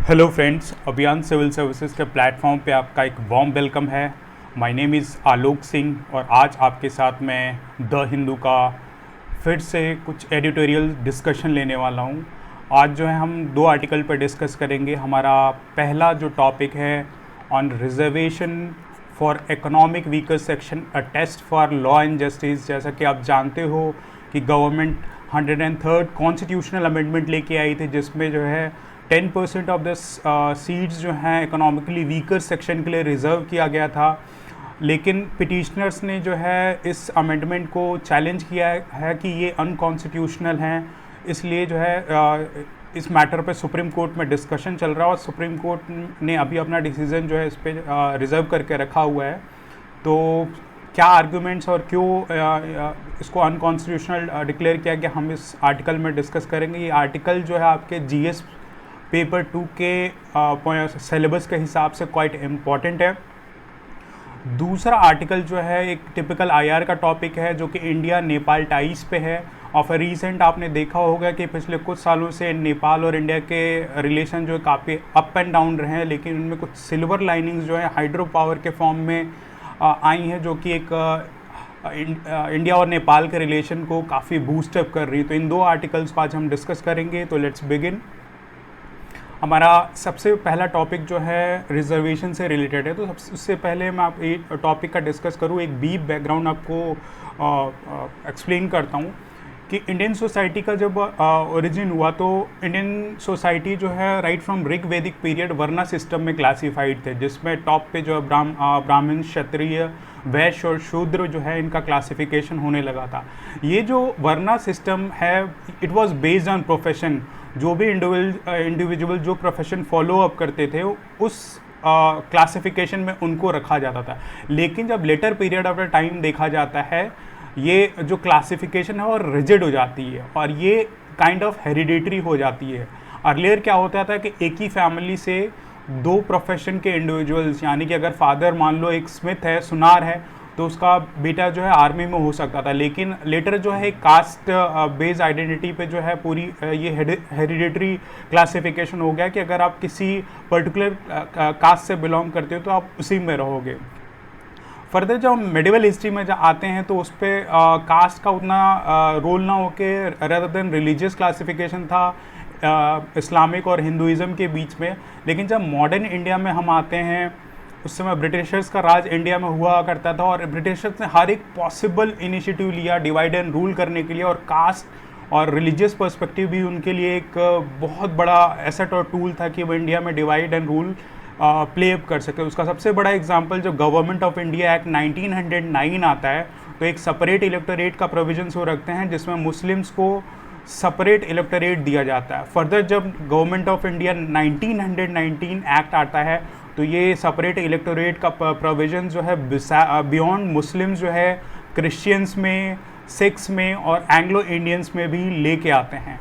Hello friends, अभियान civil services के platform पे आपका एक वार्म वेलकम है। My name is Alok Singh और आज आपके साथ मैं द हिंदू का फिर से कुछ एडिटोरियल डिस्कशन लेने वाला हूँ। आज जो है हम दो आर्टिकल पर डिस्कस करेंगे। हमारा पहला जो टॉपिक है on reservation for economic weaker section, a test for law and justice. जैसा कि आप जानते हो कि गवर्नमेंट 103rd कॉन्स्टिट्यूशनल अमेंडमेंट लेके आई थी, जिसमें जो है 10% ऑफ द सीट्स जो हैं इकोनॉमिकली वीकर सेक्शन के लिए रिज़र्व किया गया था। लेकिन पिटिशनर्स ने जो है इस अमेंडमेंट को चैलेंज किया है कि ये अनकॉन्स्टिट्यूशनल हैं। इसलिए जो है इस मैटर पे सुप्रीम कोर्ट में डिस्कशन चल रहा है और सुप्रीम कोर्ट ने अभी अपना डिसीजन जो है इस पर रिज़र्व करके रखा हुआ है। तो क्या आर्ग्यूमेंट्स और क्यों इसको अनकॉन्स्टिट्यूशनल डिक्लेयर किया गया, हम इस आर्टिकल में डिस्कस करेंगे। ये आर्टिकल जो है आपके जीएस पेपर 2 के सिलेबस के हिसाब से क्वाइट इम्पॉर्टेंट है। दूसरा आर्टिकल जो है एक टिपिकल आईआर का टॉपिक है, जो कि इंडिया नेपाल टाइज पे है। और रीसेंट आपने देखा होगा कि पिछले कुछ सालों से नेपाल और इंडिया के रिलेशन जो है काफ़ी अप एंड डाउन रहे हैं, लेकिन उनमें कुछ सिल्वर लाइनिंग्स जो है हाइड्रो पावर के फॉर्म में आई हैं, जो कि एक इंडिया और नेपाल के रिलेशन को काफ़ी बूस्टअप कर रही है। तो इन दो आर्टिकल्स को आज हम डिस्कस करेंगे। तो लेट्स बिगिन। हमारा सबसे पहला टॉपिक जो है रिजर्वेशन से रिलेटेड है। तो उससे पहले मैं आप एक टॉपिक का डिस्कस करूँ, एक बीफ बैकग्राउंड आपको एक्सप्लेन करता हूँ कि इंडियन सोसाइटी का जब ओरिजिन हुआ तो इंडियन सोसाइटी जो है राइट फ्रॉम ऋग वैदिक पीरियड वर्ना सिस्टम में क्लासीफाइड थे, जिसमें टॉप पे जो ब्राह्मण, क्षत्रिय, वैश्य और शूद्र जो है इनका क्लासिफिकेशन होने लगा था। ये जो वर्ना सिस्टम है it was based on profession. जो भी इंडिविजुअल जो प्रोफेशन फॉलो अप करते थे उस क्लासिफिकेशन में उनको रखा जाता था। लेकिन जब letter period of the time देखा जाता है, ये जो क्लासिफिकेशन है वो रिजिड हो जाती है और ये काइंड ऑफ हेरिडेटरी हो जाती है। अर्लियर क्या होता था कि एक ही फैमिली से दो प्रोफेशन के इंडिविजुअल्स, यानी कि अगर फादर मान लो एक स्मिथ है, सुनार है, तो उसका बेटा जो है आर्मी में हो सकता था। लेकिन लेटर जो है कास्ट बेस्ड आइडेंटिटी पे जो है पूरी ये हेरिडेटरी क्लासिफिकेशन हो गया कि अगर आप किसी पर्टिकुलर कास्ट से बिलोंग करते हो तो आप उसी में रहोगे। फर्दर जब हम मेडिवल हिस्ट्री में आते हैं तो उस पर कास्ट का उतना रोल ना होके रेदर देन रिलीजियस क्लासिफिकेशन था इस्लामिक और हिंदुइज़्म के बीच में। लेकिन जब मॉडर्न इंडिया में हम आते हैं, उस समय ब्रिटिशर्स का राज इंडिया में हुआ करता था और ब्रिटिशर्स ने हर एक पॉसिबल इनिशिएटिव लिया डिवाइड एंड रूल करने के लिए, और कास्ट और रिलीजियस पर्सपेक्टिव भी उनके लिए एक बहुत बड़ा एसेट और टूल था कि वो इंडिया में divide and rule play up कर सके। उसका सबसे बड़ा एग्जांपल जो गवर्नमेंट ऑफ इंडिया एक्ट 1909 आता है, तो एक सेपरेट इलेक्टोरेट का प्रोविजंस वो रखते हैं जिसमें मुस्लिम्स को सेपरेट इलेक्टोरेट दिया जाता है। फर्दर जब गवर्नमेंट ऑफ इंडिया 1919 एक्ट आता है, तो ये सेपरेट इलेक्टोरेट का प्रोविजन जो है बियॉन्ड मुस्लिम्स जो है क्रिश्चियंस में, सिख्स में और एंग्लो इंडियंस में भी लेके आते हैं।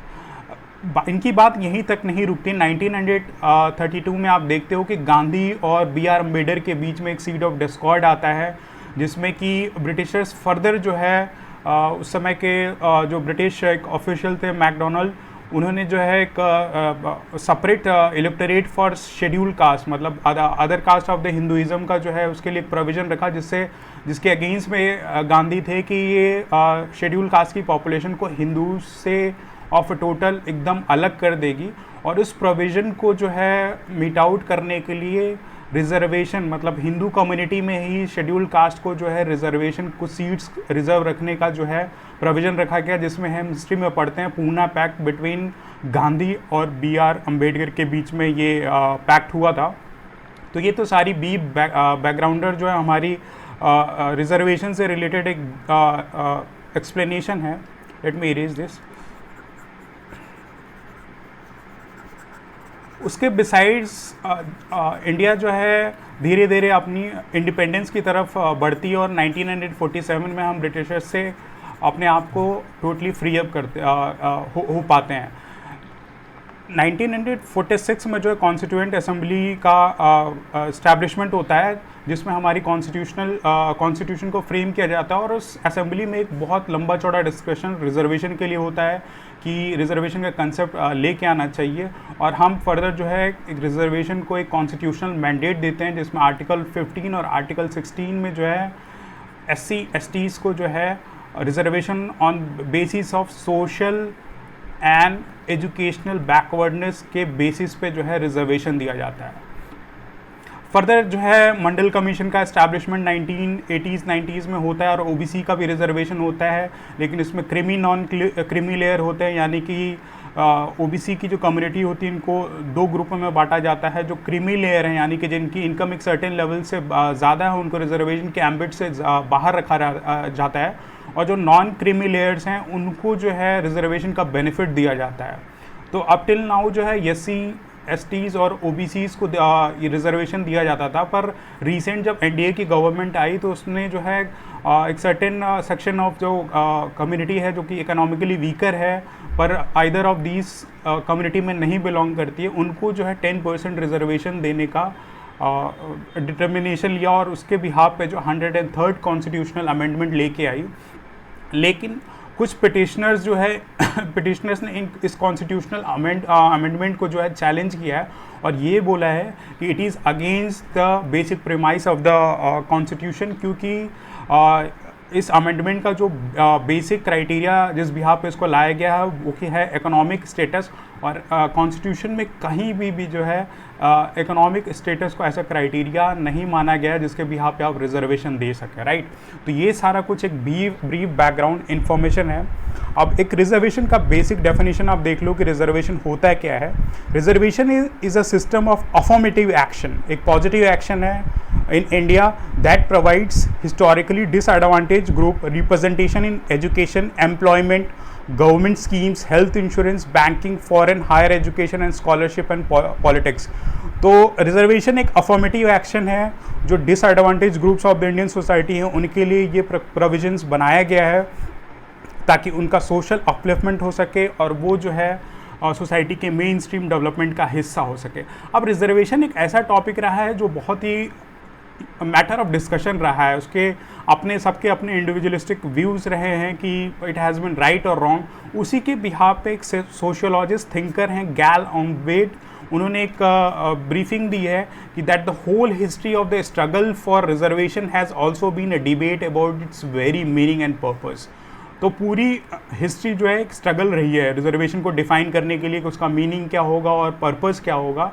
इनकी बात यहीं तक नहीं रुकती। 1932 में आप देखते हो कि गांधी और BR अम्बेडकर के बीच में एक सीड ऑफ डिस्कॉर्ड आता है, जिसमें कि ब्रिटिशर्स फर्दर जो है उस समय के जो ब्रिटिश एक ऑफिशियल थे मैकडोनल्ड, उन्होंने जो है एक separate electorate for schedule caste, मतलब other caste of the Hinduism का जो है उसके लिए एक प्रोविज़न रखा, जिसके अगेंस्ट में गांधी थे कि ये शेड्यूल कास्ट की पॉपुलेशन को हिंदू से ऑफ टोटल एकदम अलग कर देगी। और उस प्रोविज़न को जो है मीट आउट करने के लिए रिजर्वेशन, मतलब हिंदू कम्युनिटी में ही शेड्यूल कास्ट को जो है रिजर्वेशन, कुछ सीट्स रिजर्व रखने का जो है प्रोविज़न रखा गया, जिसमें हम हिस्ट्री में पढ़ते हैं पूना पैक्ट बिटवीन गांधी और BR अम्बेडकर के बीच में ये पैक्ट हुआ था। तो ये तो सारी बैकग्राउंडर जो है हमारी रिजर्वेशन से रिलेटेड एक एक्सप्लेनेशन है। Let me erase this. उसके बिसाइड्स इंडिया जो है धीरे धीरे अपनी इंडिपेंडेंस की तरफ बढ़ती है और 1947 में हम ब्रिटिशर्स से अपने आप को टोटली फ्री अप करते हो पाते हैं। 1946 में जो है कॉन्स्टिट्यूएंट असेंबली का इस्टेब्लिशमेंट होता है, जिसमें हमारी कॉन्स्टिट्यूशन को फ्रेम किया जाता है, और उस असेंबली में एक बहुत लंबा चौड़ा डिस्कशन रिजर्वेशन के लिए होता है कि रिजर्वेशन का कंसेप्ट लेके आना चाहिए। और हम फर्दर जो है एक रिजर्वेशन को एक कॉन्स्टिट्यूशनल मैंडेट देते हैं, जिसमें आर्टिकल 15 और आर्टिकल 16 में जो है SC/STs को जो है reservation on basis of social and educational backwardness के बेसिस पे जो है रिजर्वेशन दिया जाता है। फर्दर जो है मंडल कमीशन का एस्टैब्लिशमेंट 1980s 90s में होता है, और OBC का भी रिजर्वेशन होता है, लेकिन इसमें क्रीमी नॉन क्रीमी लेयर होते हैं, यानी कि OBC की जो कम्युनिटी होती है इनको दो ग्रुपों में बांटा जाता है। जो क्रीमी लेयर हैं, यानी कि जिनकी इनकम एक सर्टेन लेवल से ज़्यादा है, उनको रिजर्वेशन के एम्बिट से बाहर रखा जाता है, और जो नॉन क्रीमी लेयर्स हैं उनको जो है रिजर्वेशन का बेनिफिट दिया जाता है। तो अब टिल नाउ जो है SC/STs और OBCs को ये रिजर्वेशन दिया जाता था, पर रिसेंट जब NDA की गवर्नमेंट आई तो उसने जो है एक सर्टेन सेक्शन ऑफ जो कम्युनिटी है जो कि इकोनॉमिकली वीकर है पर आइदर ऑफ दीज कम्युनिटी में नहीं बिलोंग करती है, उनको जो है 10% रिजर्वेशन देने का डिटर्मिनेशन लिया, और उसके बिहाफ पे जो 103rd कॉन्स्टिट्यूशनल अमेंडमेंट लेके आई। लेकिन कुछ पिटिशनर्स जो है पिटिशनर्स ने इस कॉन्स्टिट्यूशनल अमेंडमेंट को जो है चैलेंज किया है, और ये बोला है कि it is against the basic premise of the constitution, क्योंकि इस अमेंडमेंट का जो बेसिक क्राइटेरिया जिस बिहाफ पे इसको लाया गया है वो कि है इकोनॉमिक स्टेटस, और कॉन्स्टिट्यूशन में कहीं भी जो है इकोनॉमिक स्टेटस को ऐसा क्राइटेरिया नहीं माना गया है जिसके बिहाफ पे आप रिजर्वेशन दे सकें, राइट। तो ये सारा कुछ एक ब्रीफ बैकग्राउंड इन्फॉर्मेशन है। अब एक रिजर्वेशन का बेसिक डेफिनेशन आप देख लो कि रिजर्वेशन होता क्या है। Reservation is a system of affirmative action, एक पॉजिटिव एक्शन है in India that provides historically disadvantaged group representation in education, employment, government schemes, health insurance, banking, foreign higher education and scholarship and politics। तो reservation एक affirmative action है जो disadvantage groups of the Indian society हैं उनके लिए ये provisions बनाया गया है ताकि उनका सोशल अपलिफ्टमेंट हो सके और वो जो है सोसाइटी के मेन स्ट्रीम डेवलपमेंट का हिस्सा हो सके। अब रिजर्वेशन एक ऐसा टॉपिक रहा है जो बहुत ही मैटर ऑफ डिस्कशन रहा है, उसके अपने सबके अपने इंडिविजुअलिस्टिक व्यूज़ रहे हैं कि इट हैज़ बिन राइट और रॉन्ग। उसी के बिहाफ पे एक सोशियोलॉजिस्ट थिंकर हैं गैल ऑम्वेट, उन्होंने एक ब्रीफिंग दी है कि that the whole history of the struggle for reservation has also been a debate about its very meaning and purpose. तो पूरी हिस्ट्री जो है एक स्ट्रगल रही है रिजर्वेशन को डिफाइन करने के लिए कि उसका मीनिंग क्या होगा और पर्पस क्या होगा।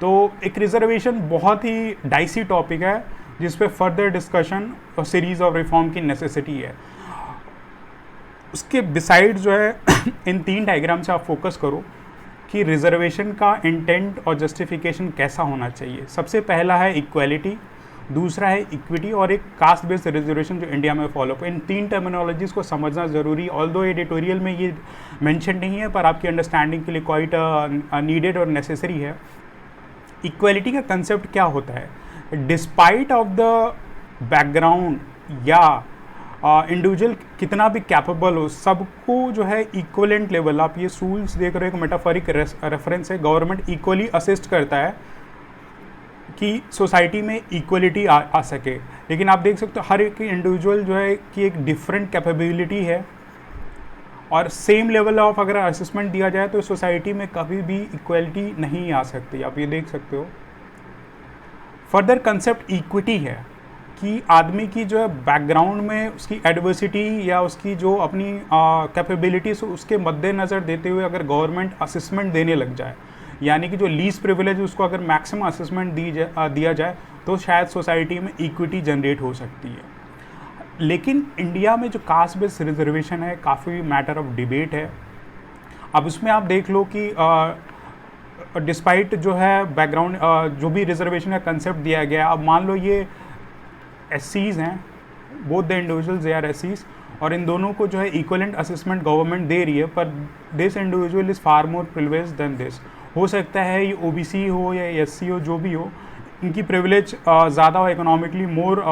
तो एक रिजर्वेशन बहुत ही डाइसी टॉपिक है जिस पे फर्दर डिस्कशन और सीरीज ऑफ रिफॉर्म की नेसेसिटी है। उसके बिसाइड जो है इन तीन डायग्राम से आप फोकस करो कि रिजर्वेशन का इंटेंट और जस्टिफिकेशन कैसा होना चाहिए। सबसे पहला है इक्वालिटी, दूसरा है इक्विटी और एक कास्ट बेस्ड रिजर्वेशन जो इंडिया में फॉलो हो। इन तीन टर्मिनोलॉजीज़ को समझना ज़रूरी, ऑल्दो एडिटोरियल में ये मेंशन नहीं है पर आपकी अंडरस्टैंडिंग के लिए क्वाइट नीडेड और नेसेसरी है। इक्वालिटी का कंसेप्ट क्या होता है? डिस्पाइट ऑफ द बैकग्राउंड या इंडिविजुअल कितना भी कैपेबल हो, सबको जो है इक्वलेंट लेवल, आप ये रूल्स देख रहे हो, एक मेटाफोरिक रेफरेंस है, गवर्नमेंट इक्वली असिस्ट करता है कि सोसाइटी में इक्वलिटी आ सके। लेकिन आप देख सकते हो हर एक इंडिविजुअल जो है कि एक डिफरेंट कैपेबिलिटी है और सेम लेवल ऑफ अगर असेसमेंट दिया जाए तो सोसाइटी में कभी भी इक्वलिटी नहीं आ सकती, आप ये देख सकते हो। फर्दर कंसेप्ट इक्विटी है कि आदमी की जो है बैकग्राउंड में उसकी एडवर्सिटी या उसकी जो अपनी कैपेबिलिटीज उसके मद्देनज़र देते हुए अगर गवर्नमेंट असेसमेंट देने लग जाए, यानी कि जो लीस्ट प्रिविलेज उसको अगर मैक्सिमम असेसमेंट दिया जाए तो शायद सोसाइटी में इक्विटी जनरेट हो सकती है। लेकिन इंडिया में जो कास्ट बेस्ड रिजर्वेशन है काफ़ी मैटर ऑफ डिबेट है। अब उसमें आप देख लो कि डिस्पाइट जो है बैकग्राउंड जो भी रिजर्वेशन का कंसेप्ट दिया गया, अब मान लो ये SCs हैं, both the individuals they are SCs, और इन दोनों को जो है इक्वलेंट असेसमेंट गवर्नमेंट दे रही है, पर this individual is far more privileged than this. हो सकता है ये OBC हो या SC हो, जो भी हो, इनकी प्रिविलेज ज़्यादा हो, इकोनॉमिकली मोर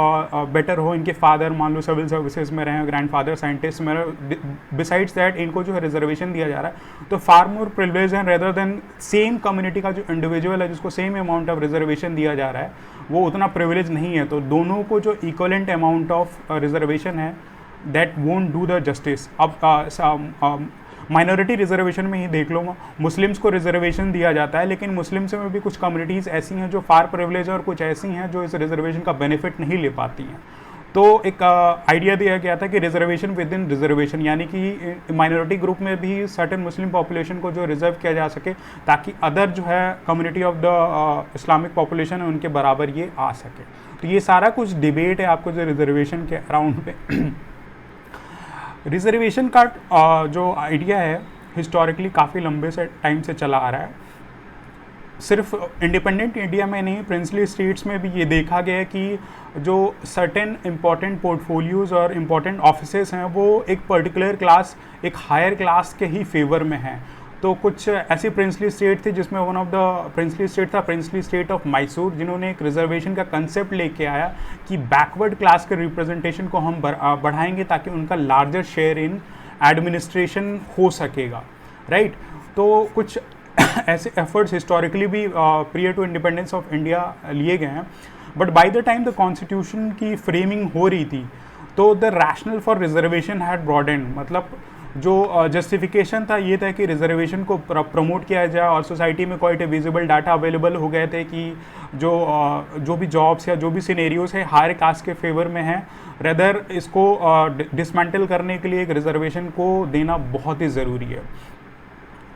बेटर हो, इनके फादर मान लो सिविल सर्विसेज में रहे, ग्रैंडफादर साइंटिस्ट में रहे, बिसाइड्स दैट इनको जो है रिजर्वेशन दिया जा रहा है, तो फार मोर प्रिविलेज हैं रेदर देन सेम कम्युनिटी का जो इंडिविजुअल है जिसको सेम अमाउंट ऑफ रिजर्वेशन दिया जा रहा है वो उतना प्रिविलेज नहीं है। तो दोनों को जो इक्वलेंट अमाउंट ऑफ रिजर्वेशन है that won't do the justice. अब माइनॉरिटी रिजर्वेशन में ही देख लो, मुस्लिम्स को रिजर्वेशन दिया जाता है, लेकिन मुस्लिम्स में भी कुछ कम्युनिटीज़ ऐसी हैं जो फार प्रिविलेज और कुछ ऐसी हैं जो इस रिजर्वेशन का बेनिफिट नहीं ले पाती हैं। तो एक आइडिया दिया गया था कि रिजर्वेशन विद इन रिजर्वेशन, यानी कि माइनॉरिटी ग्रुप में भी सर्टेन मुस्लिम पॉपुलेशन को जो रिजर्व किया जा सके ताकि अदर जो है community of the Islamic population है उनके बराबर ये आ सके। तो ये सारा कुछ डिबेट है आपको जो रिजर्वेशन के अराउंड पे। रिजर्वेशन का जो आइडिया है हिस्टोरिकली काफ़ी लंबे से टाइम से चला आ रहा है। सिर्फ इंडिपेंडेंट इंडिया में नहीं, प्रिंसली स्टेट्स में भी ये देखा गया है कि जो सर्टेन इम्पॉर्टेंट पोर्टफोलियोज़ और इम्पॉर्टेंट ऑफिसेस हैं वो एक पर्टिकुलर क्लास, एक हायर क्लास के ही फेवर में हैं। तो कुछ ऐसी प्रिंसली स्टेट थी जिसमें one of the princely state था प्रिंसली स्टेट ऑफ मैसूर, जिन्होंने एक रिजर्वेशन का कंसेप्ट लेके आया कि बैकवर्ड क्लास के रिप्रेजेंटेशन को हम बढ़ाएंगे ताकि उनका लार्जर शेयर इन एडमिनिस्ट्रेशन हो सकेगा, राइट। तो कुछ ऐसे एफर्ट्स हिस्टोरिकली भी prior to independence of India लिए गए हैं, but by the time the constitution की फ्रेमिंग हो रही थी तो the rational for reservation had broadened, मतलब जो जस्टिफिकेशन था ये था कि रिजर्वेशन को प्रमोट किया जाए और सोसाइटी में क्वाइट विजिबल डाटा अवेलेबल हो गए थे कि जो भी जॉब्स या जो भी सिनेरियोज है हायर कास्ट के फेवर में है, रेदर इसको डिसमेंटल करने के लिए एक रिजर्वेशन को देना बहुत ही ज़रूरी है।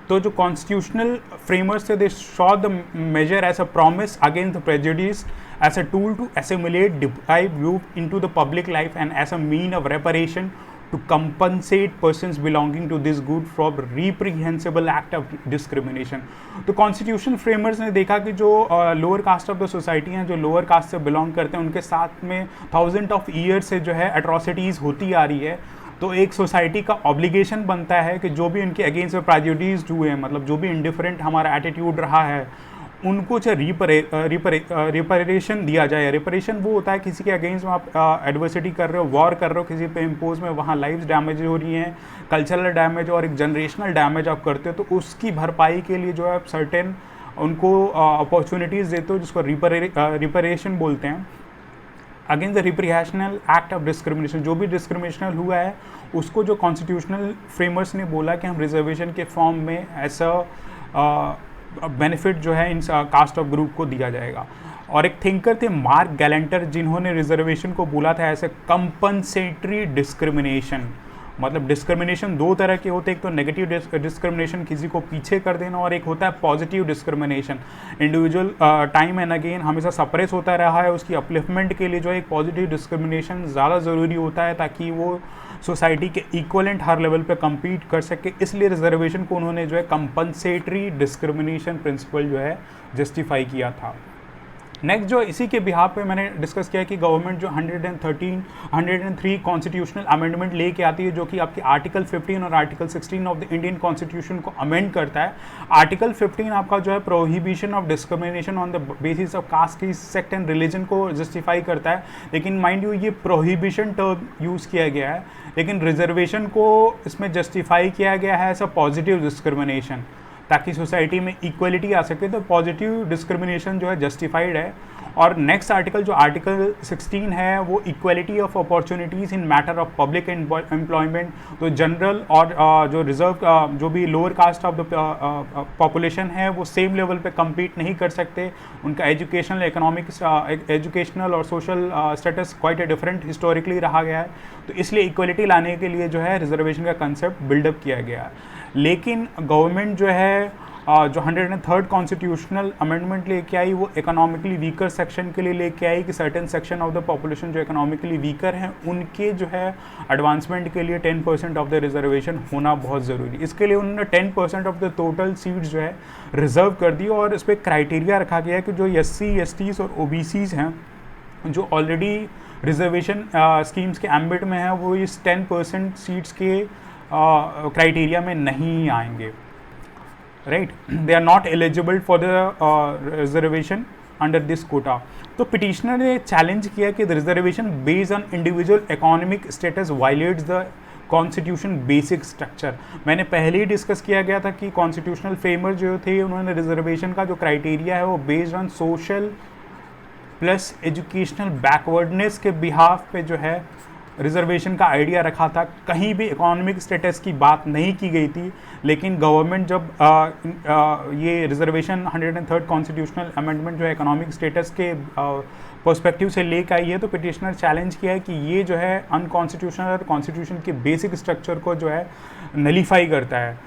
तो जो कॉन्स्टिट्यूशनल फ्रेमर्स थे they saw the major as a promise against the prejudice, as a tool to assimilate deprived youth into the public life and as a mean of reparation to compensate persons belonging to this group from reprehensible act of discrimination। तो constitution framers ने देखा कि जो lower caste of the society हैं, जो lower caste से belong करते हैं, उनके साथ में थाउजेंड ऑफ ईयर्स से जो है एट्रॉसिटीज़ होती आ रही है। तो एक सोसाइटी का ऑब्लिगेशन बनता है कि जो भी उनके अगेंस्ट में प्रेजुडिस्ड हुए हैं, मतलब जो भी इंडिफरेंट हमारा एटीट्यूड रहा है, उनको जो रिपरेशन दिया जाए। रिपरेशन वो होता है किसी के अगेंस्ट में आप एडवर्सिटी कर रहे हो, वॉर कर रहे हो किसी पे इम्पोज में, वहाँ लाइव्स डैमेज हो रही हैं, कल्चरल डैमेज और एक जनरेशनल डैमेज आप करते हो, तो उसकी भरपाई के लिए जो है आप सर्टेन उनको अपॉर्चुनिटीज़ देते हो जिसको रिपरेशन बोलते हैं against the reprehensional act of discrimination. जो भी डिस्क्रिमिनेशनल हुआ है उसको जो कॉन्स्टिट्यूशनल फ्रेमर्स ने बोला कि हम रिजर्वेशन के फॉर्म में ऐसा बेनिफिट जो है इन कास्ट ऑफ ग्रुप को दिया जाएगा। और एक थिंकर थे मार्क गैलेंटर, जिन्होंने रिजर्वेशन को बोला था ऐसे कंपनसेटरी डिस्क्रिमिनेशन। मतलब डिस्क्रिमिनेशन दो तरह के होते हैं, एक तो नेगेटिव डिस्क्रिमिनेशन किसी को पीछे कर देना, और एक होता है positive discrimination. Individual time and again हमेशा सप्रेस होता रहा है, उसकी अपलिफ्टमेंट के लिए जो है एक पॉजिटिव डिस्क्रिमिनेशन ज़्यादा ज़रूरी होता है ताकि वो सोसाइटी के इक्वलेंट हर लेवल पे compete कर सके। इसलिए रिजर्वेशन को उन्होंने जो है कंपनसेटरी डिस्क्रिमिनेशन प्रिंसिपल जो है जस्टिफाई किया था। नेक्स्ट जो इसी के बिहार पे मैंने डिस्कस किया कि गवर्नमेंट जो 103 कॉन्स्टिट्यूशनल अमेंडमेंट लेके आती है, जो कि आपकी आर्टिकल 15 और article 16 of the Indian constitution को अमेंड करता है। आर्टिकल 15 आपका जो है prohibition of discrimination on the basis of caste की सेक्ट एंड रिलीजन को जस्टिफाई करता है, लेकिन माइंड यू ये प्रोहिबिशन टर्म यूज़ किया गया है, लेकिन रिजर्वेशन को इसमें जस्टिफाई किया गया है एज अ पॉजिटिव डिस्क्रिमिनेशन ताकि सोसाइटी में इक्वलिटी आ सके। तो पॉजिटिव डिस्क्रिमिनेशन जो है जस्टिफाइड है। और नेक्स्ट आर्टिकल जो आर्टिकल 16 है वो equality of opportunities in matter of public employment. तो जनरल और जो रिजर्व जो भी lower caste of the population है वो सेम लेवल पे compete नहीं कर सकते, उनका एजुकेशनल इकोनॉमिक एजुकेशनल और social status quite a different historically रहा गया है। तो इसलिए इक्वलिटी लाने के लिए जो है रिजर्वेशन का कंसेप्ट बिल्डअप किया गया है। लेकिन गवर्नमेंट जो है जो 103rd कॉन्स्टिट्यूशनल अमेंडमेंट लेके आई वो इकोनॉमिकली वीकर सेक्शन के लिए लेके आई कि certain section of the population जो इकोनॉमिकली वीकर हैं उनके जो है एडवांसमेंट के लिए 10% ऑफ द रिजर्वेशन होना बहुत ज़रूरी। इसके लिए उन्होंने 10% ऑफ द टोटल सीट्स जो है रिजर्व कर दी। और इस पर क्राइटेरिया रखा गया है कि जो SC STs और OBCs हैं जो ऑलरेडी रिजर्वेशन स्कीम्स के एम्बिट में हैं वो इस 10% सीट्स के क्राइटेरिया में नहीं आएंगे, right. They are not eligible for the reservation under this quota. तो पिटिशनर ने चैलेंज किया कि the reservation based on individual economic status violates the constitution basic structure. मैंने पहले ही डिस्कस किया गया था कि कॉन्स्टिट्यूशनल फ्रेमर जो थे उन्होंने रिजर्वेशन का जो क्राइटेरिया है वो based on social plus educational backwardness के बिहाफ पे जो है रिजर्वेशन का आइडिया रखा था। कहीं भी इकोनॉमिक स्टेटस की बात नहीं की गई थी, लेकिन गवर्नमेंट जब ये रिजर्वेशन 103rd कॉन्स्टिट्यूशनल अमेंडमेंट जो है इकोनॉमिक स्टेटस के पर्सपेक्टिव से लेकर आई है, तो पिटिशनर चैलेंज किया है कि ये जो है अनकॉन्स्टिट्यूशनल और कॉन्स्टिट्यूशन के बेसिक स्ट्रक्चर को जो है नलीफाई करता है।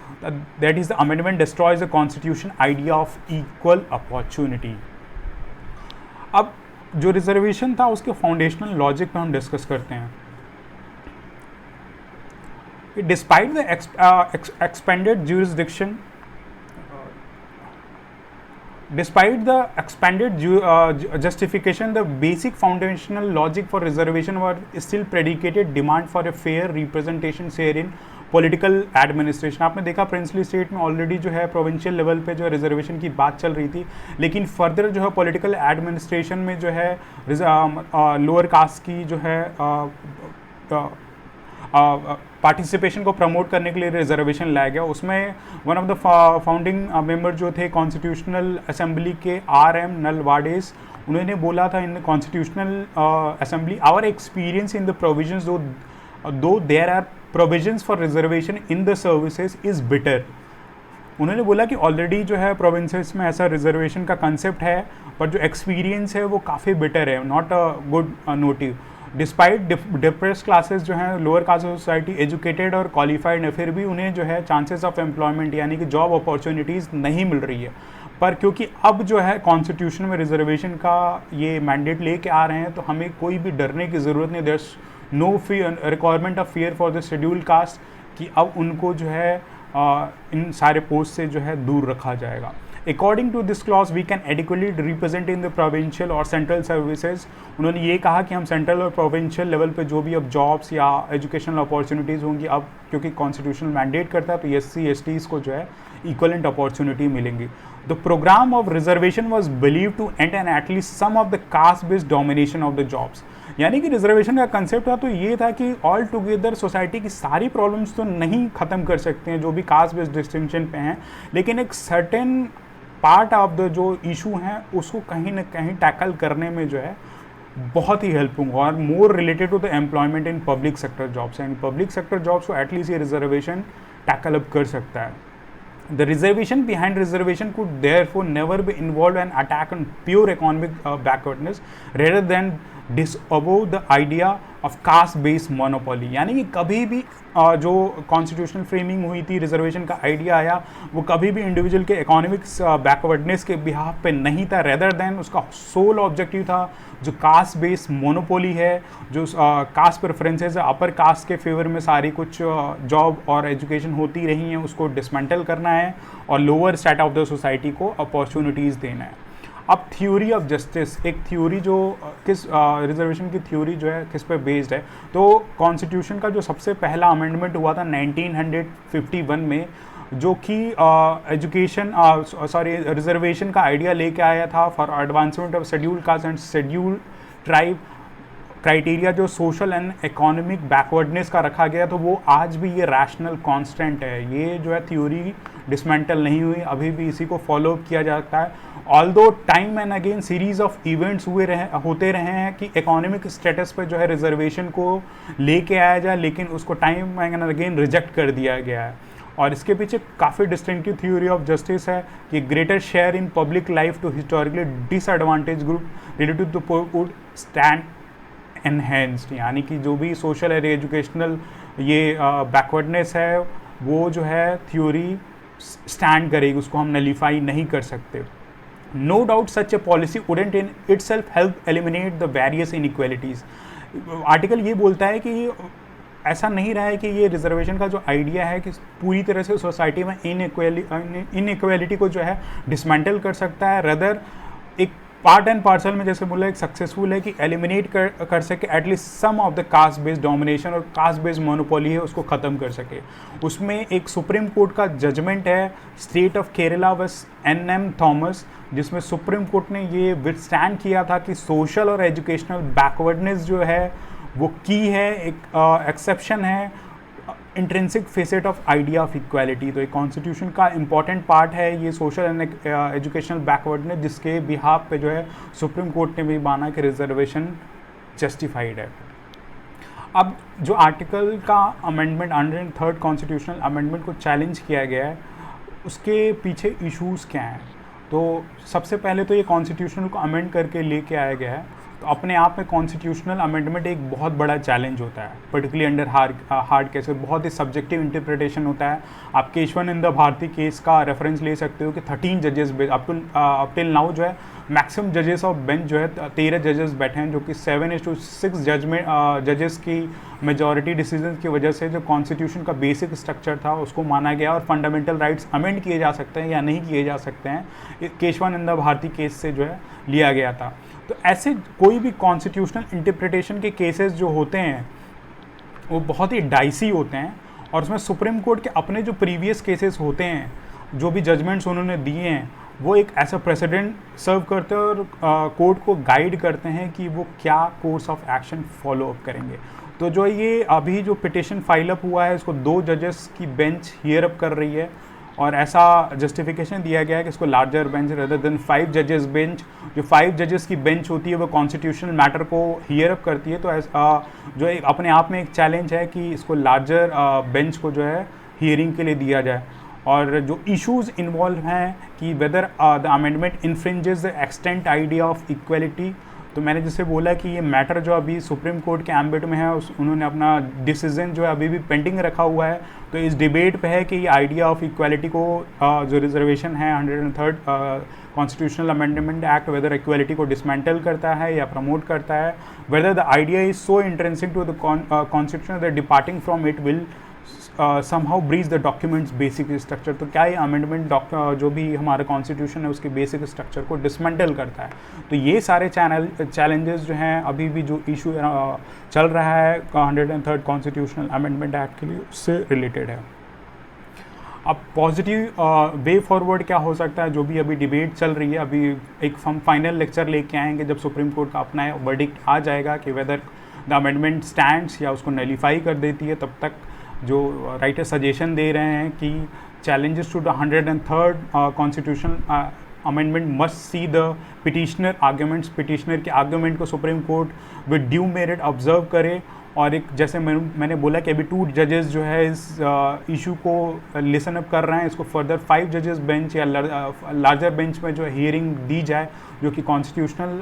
That is the amendment destroys the constitution idea of equal opportunity. अब जो रिजर्वेशन था उसके फाउंडेशनल लॉजिक पे हम डिस्कस करते हैं। Despite the expanded jurisdiction, despite the expanded justification, the basic foundational logic for reservation were still predicated demand for a fair representation share in political administration. आपने देखा प्रिंसली स्टेट में already जो है provincial level पे जो है reservation की बात चल रही थी, लेकिन फर्दर जो है पॉलिटिकल एडमिनिस्ट्रेशन में जो है लोअर कास्ट की जो है पार्टिसिपेशन को प्रमोट करने के लिए रिजर्वेशन लाया गया। उसमें one of the founding member जो थे कॉन्स्टिट्यूशनल असेंबली के RM नलवाडेस, उन्होंने बोला था in constitutional assembly our experience in the provisions though there are provisions for reservation in the services is bitter. उन्होंने बोला कि ऑलरेडी जो है प्रोविंसेस में ऐसा रिजर्वेशन का कंसेप्ट है, पर जो एक्सपीरियंस है वो काफ़ी बेटर है, not a good native. Despite depress classes जो हैं लोअर कास्ट सोसाइटी एजुकेटेड और क्वालिफाइड है, फिर भी उन्हें जो है चांसेस ऑफ एम्प्लॉयमेंट यानी कि जॉब अपॉर्चुनिटीज़ नहीं मिल रही है। पर क्योंकि अब जो है कॉन्स्टिट्यूशन में रिजर्वेशन का ये मैंडेट लेके आ रहे हैं, तो हमें कोई भी डरने की ज़रूरत नहीं। There no fear requirement of fear for the schedule caste कि अब उनको जो है इन सारे पोस्ट से जो है दूर रखा जाएगा। According to this clause we can adequately represent in the provincial और सेंट्रल सर्विसेज। उन्होंने ये कहा कि हम सेंट्रल और प्रोविंशियल लेवल पे जो भी अब जॉब्स या एजुकेशनल अपॉर्चुनिटीज़ होंगी, अब क्योंकि कॉन्स्टिट्यूशनल मैंडेट करता है, तो SC STs को जो है इक्वलेंट अपॉर्चुनिटी मिलेंगी। The program of reservation was believe to end and at least some of the caste based domination of the jobs. यानी कि रिजर्वेशन का कंसेप्ट था तो ये था कि ऑल टुगेदर सोसाइटी की सारी प्रॉब्लम्स तो नहीं ख़त्म कर सकते हैं जो भी कास्ट बेस्ड डिस्टिंक्शन पे हैं, लेकिन एक सर्टेन पार्ट ऑफ द जो इशू हैं उसको कहीं ना कहीं टैकल करने में जो है बहुत ही हेल्प होगा, और more related to the employment in public sector jobs. यानी पब्लिक सेक्टर जॉब्स को एटलीस्ट ये रिजर्वेशन टैकल अप कर सकता है। The reservation behind reservation could therefore never be involved in attack on pure economic backwardness rather than disavow the idea of caste based monopoly। यानी कि कभी भी जो कॉन्स्टिट्यूशनल फ्रेमिंग हुई थी, रिजर्वेशन का आइडिया आया, वो कभी भी इंडिविजुअल के इकोनॉमिक्स बैकवर्डनेस के बिहाफ पे नहीं था, रेदर देन उसका सोल ऑब्जेक्टिव था जो कास्ट बेस्ड मोनोपोली है, जो कास्ट प्रेफरेंसेस है, अपर कास्ट के फेवर में सारी कुछ जॉब और एजुकेशन होती रही हैं, उसको डिसमेंटल करना है और lower state of the society को अपॉर्चुनिटीज़ देना है। अब थ्योरी ऑफ जस्टिस, एक थ्योरी जो किस रिजर्वेशन की थ्योरी जो है किस पे बेस्ड है, तो कॉन्स्टिट्यूशन का जो सबसे पहला अमेंडमेंट हुआ था 1951 में, जो कि रिजर्वेशन का आइडिया लेके आया था for advancement of schedule caste and schedule tribe. Criteria जो सोशल एंड इकोनॉमिक बैकवर्डनेस का रखा गया, तो वो आज भी ये रैशनल कांस्टेंट है। ये जो है थ्योरी डिसमेंटल नहीं हुई, अभी भी इसी को फॉलो अप किया जाता है। Although time and again series of events होते रहे हैं कि इकोनॉमिक स्टेटस पे जो है रिजर्वेशन को लेके आया जाए, लेकिन उसको टाइम एंड अगेन रिजेक्ट कर दिया गया है। और इसके पीछे काफ़ी डिस्टिंक्टिव थ्योरी ऑफ जस्टिस है कि greater share in public life to historically disadvantage group related to would stand enhanced. यानी कि जो भी सोशल और एजुकेशनल ये बैकवर्डनेस है, वो जो है थ्योरी स्टैंड करेगी, उसको हम नलीफाई नहीं कर सकते। No doubt such a policy wouldn't in itself help eliminate the various inequalities. Article ये बोलता है कि ऐसा नहीं रहा है कि ये रिजर्वेशन का जो आइडिया है कि पूरी तरह से सोसाइटी में इनइक्वालिटी को जो है डिसमेंटल कर सकता है। रदर एक पार्ट एंड पार्सल में जैसे बोला एक सक्सेसफुल है कि एलिमिनेट कर सके at least some of the caste based domination और कास्ट बेस्ड मोनोपोली है उसको ख़त्म कर सके। उसमें एक सुप्रीम कोर्ट का जजमेंट है state of Kerala versus NM Thomas, जिसमें सुप्रीम कोर्ट ने ये विथस्टैंड किया था कि सोशल और एजुकेशनल बैकवर्डनेस जो है वो की है, एक एक्सेप्शन है intrinsic facet of idea of equality. तो एक कॉन्स्टिट्यूशन का इंपॉर्टेंट पार्ट है ये सोशल एंड एजुकेशनल बैकवर्डनेस, जिसके बिहाफ पे जो है सुप्रीम कोर्ट ने भी माना कि रिजर्वेशन जस्टिफाइड है। अब जो आर्टिकल का अमेंडमेंट 103rd कॉन्स्टिट्यूशनल अमेंडमेंट को चैलेंज किया गया है, उसके पीछे इश्यूज़ क्या हैं? तो सबसे पहले तो ये कॉन्स्टिट्यूशन को अमेंड करके लेके आया गया है, तो अपने आप में कॉन्स्टिट्यूशनल अमेंडमेंट एक बहुत बड़ा चैलेंज होता है, पर्टिकुलरली अंडर हार्ड केस, बहुत ही सब्जेक्टिव इंटरप्रिटेशन होता है। आप केशवानंद भारती केस का रेफरेंस ले सकते हो कि 13 जजेस अप टिल नाउ जो है मैक्सिमम जजेस ऑफ बेंच जो है 13 जजेस बैठे हैं, जो कि 7:6 जजेस की मेजॉरिटी डिसीजन की वजह से जो कॉन्स्टिट्यूशन का बेसिक स्ट्रक्चर था उसको माना गया और फंडामेंटल राइट्स अमेंड किए जा सकते हैं या नहीं किए जा सकते हैं, केशवानंद भारती केस से जो है लिया गया था। तो ऐसे कोई भी कॉन्स्टिट्यूशनल इंटरप्रिटेशन के केसेस जो होते हैं वो बहुत ही डाइसी होते हैं, और उसमें सुप्रीम कोर्ट के अपने जो प्रीवियस केसेस होते हैं, जो भी जजमेंट्स उन्होंने दिए हैं, वो एक ऐसा प्रेसिडेंट सर्व करते हैं और कोर्ट को गाइड करते हैं कि वो क्या course of action follow up करेंगे। तो जो ये अभी जो पिटिशन फाइल अप हुआ है इसको 2 जजेस की बेंच हियर अप कर रही है, और ऐसा जस्टिफिकेशन दिया गया है कि इसको लार्जर बेंच रेदर देन 5 जजेस बेंच, जो 5 जजेस की बेंच होती है वो कॉन्स्टिट्यूशनल मैटर को हियर अप करती है। तो जो एक अपने आप में एक चैलेंज है कि इसको लार्जर बेंच को जो है हियरिंग के लिए दिया जाए। और जो इश्यूज इन्वॉल्व हैं कि whether the amendment infringes the extent idea of equality, तो मैंने जैसे बोला कि ये मैटर जो अभी सुप्रीम कोर्ट के एम्बिट में है, उन्होंने अपना डिसीजन जो है अभी भी पेंडिंग रखा हुआ है। तो इस डिबेट पे है कि ये आइडिया ऑफ इक्वालिटी को जो रिजर्वेशन है 103rd constitutional amendment act whether equality को डिसमेंटल करता है या प्रमोट करता है, whether the idea is so intrinsic to the constitution that departing from it will somehow breach the documents basic structure। तो क्या ये अमेंडमेंट जो भी हमारा कॉन्स्टिट्यूशन है उसके बेसिक स्ट्रक्चर को डिसमेंटल करता है। तो ये सारे चैलेंजेस जो हैं अभी भी जो इशू चल रहा है 103rd कॉन्स्टिट्यूशनल अमेंडमेंट एक्ट के लिए उससे रिलेटेड है। अब पॉजिटिव वे फॉरवर्ड क्या हो सकता है, जो भी अभी डिबेट चल रही है, अभी एक हम फाइनल लेक्चर लेके आएंगे जब सुप्रीम कोर्ट का अपना वर्डिक्ट आ जाएगा कि वेदर द अमेंडमेंट स्टैंड्स या उसको नलीफाई कर देती है। तब तक जो राइटर सजेशन दे रहे हैं कि challenges to the 103rd constitutional amendment must see the petitioner arguments, petitioner के आर्ग्यूमेंट को supreme court with due merit observe करे। और एक जैसे मैंने बोला कि अभी 2 जजेस जो है इस इशू को लिसन अप कर रहे हैं, इसको फर्दर 5 जजेस बेंच या लार्जर बेंच में जो हियरिंग दी जाए, जो कि कॉन्स्टिट्यूशनल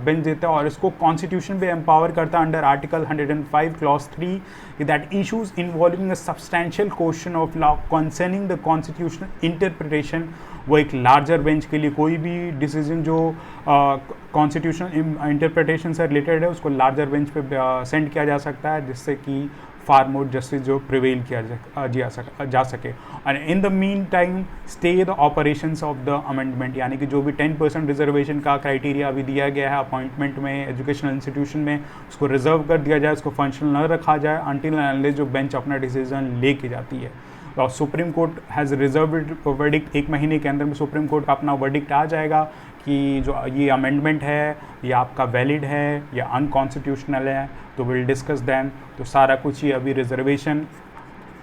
बेंच देता है, और इसको कॉन्स्टिट्यूशन भी एम्पावर करता है under article 105 clause 3 that issues involving a substantial question of law concerning the constitutional interpretation, वो एक लार्जर बेंच के लिए कोई भी डिसीजन जो कॉन्स्टिट्यूशनल इंटरप्रिटेशन से रिलेटेड है उसको लार्जर बेंच पे सेंड किया जा सकता है, जिससे कि फार मोर जस्टिस जो प्रिवेल किया जा सके। And in the mean time stay the operations of the amendment, यानी कि जो भी 10% रिजर्वेशन का क्राइटेरिया अभी दिया गया है अपॉइंटमेंट में एजुकेशनल इंस्टीट्यूशन में, उसको रिजर्व कर दिया जाए, उसको फंक्शनल न रखा जाए अनटिल एंड अनलेस जो बेंच अपना डिसीजन लेके जाती है। और supreme court has reserved verdict, 1 महीने के अंदर में सुप्रीम कोर्ट का अपना वर्डिक्ट आ जाएगा कि जो ये अमेंडमेंट है ये आपका वैलिड है या अनकॉन्स्टिट्यूशनल है, तो विल डिस्कस दैन। तो सारा कुछ ही अभी reservation,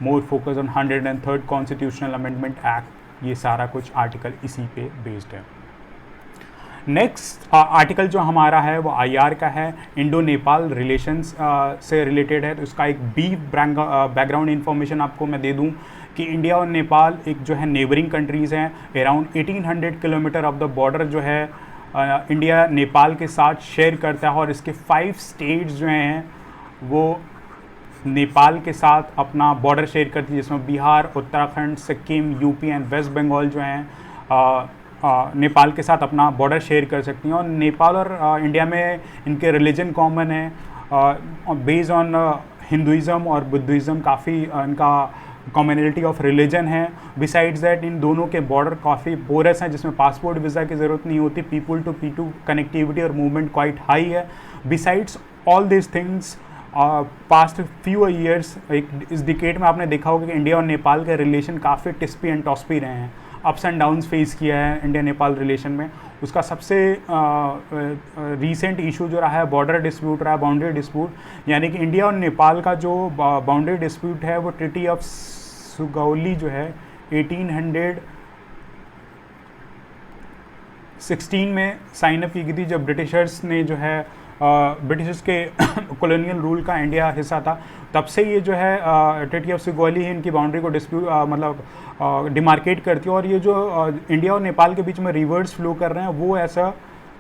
more focus on 103rd constitutional amendment act, ये सारा कुछ आर्टिकल इसी पे बेस्ड है। नेक्स्ट आर्टिकल जो हमारा है वो IR का है, इंडो नेपाल रिलेशंस से रिलेटेड है। तो इसका एक बीफ बैकग्राउंड इन्फॉर्मेशन आपको मैं दे दूं कि इंडिया और नेपाल एक जो है नेबरिंग कंट्रीज़ हैं, around 1800 kilometre of the border जो है इंडिया नेपाल के साथ शेयर करता है, और इसके 5 स्टेट्स जो हैं वो नेपाल के साथ अपना बॉर्डर शेयर करती है, जिसमें बिहार, उत्तराखंड, सिक्किम, यूपी एंड वेस्ट बंगाल जो हैं नेपाल के साथ अपना बॉर्डर शेयर कर सकती हैं। और नेपाल और इंडिया में इनके रिलीजन कॉमन है, बेस्ड ऑन हिंदुज़म और बुद्धिज़्म, काफ़ी इनका कॉमनलिटी ऑफ रिलीजन है। बिसाइड्स दैट इन दोनों के बॉर्डर काफ़ी पोरस हैं, जिसमें पासपोर्ट वीज़ा की ज़रूरत नहीं होती। पीपल टू पीपल कनेक्टिविटी और मूवमेंट क्वाइट हाई है। Besides all this things past few years, इस डिकेड में आपने देखा होगा कि इंडिया और नेपाल के रिलेशन काफ़ी टिस्पी एंड टॉस्पी रहे हैं। अप्स एंड डाउन्स फेस किया है इंडिया नेपाल रिलेशन में। उसका सबसे रीसेंट इशू जो रहा है बॉर्डर डिस्प्यूट रहा है, बाउंड्री डिस्प्यूट, यानी कि इंडिया और नेपाल का जो बाउंड्री डिस्प्यूट है वो ट्रीटी ऑफ सुगौली जो है 1816 में साइन अप की गई थी, जब ब्रिटिशर्स ने जो है ब्रिटिशर्स के कॉलोनियल रूल का इंडिया हिस्सा था। तब से ये जो है ट्रीटी ऑफ सुगौली इनकी बाउंड्री को डिस्प्यूट मतलब डिमार्केट करती है। और ये जो इंडिया और नेपाल के बीच में रिवर्स फ्लो कर रहे हैं वो ऐसा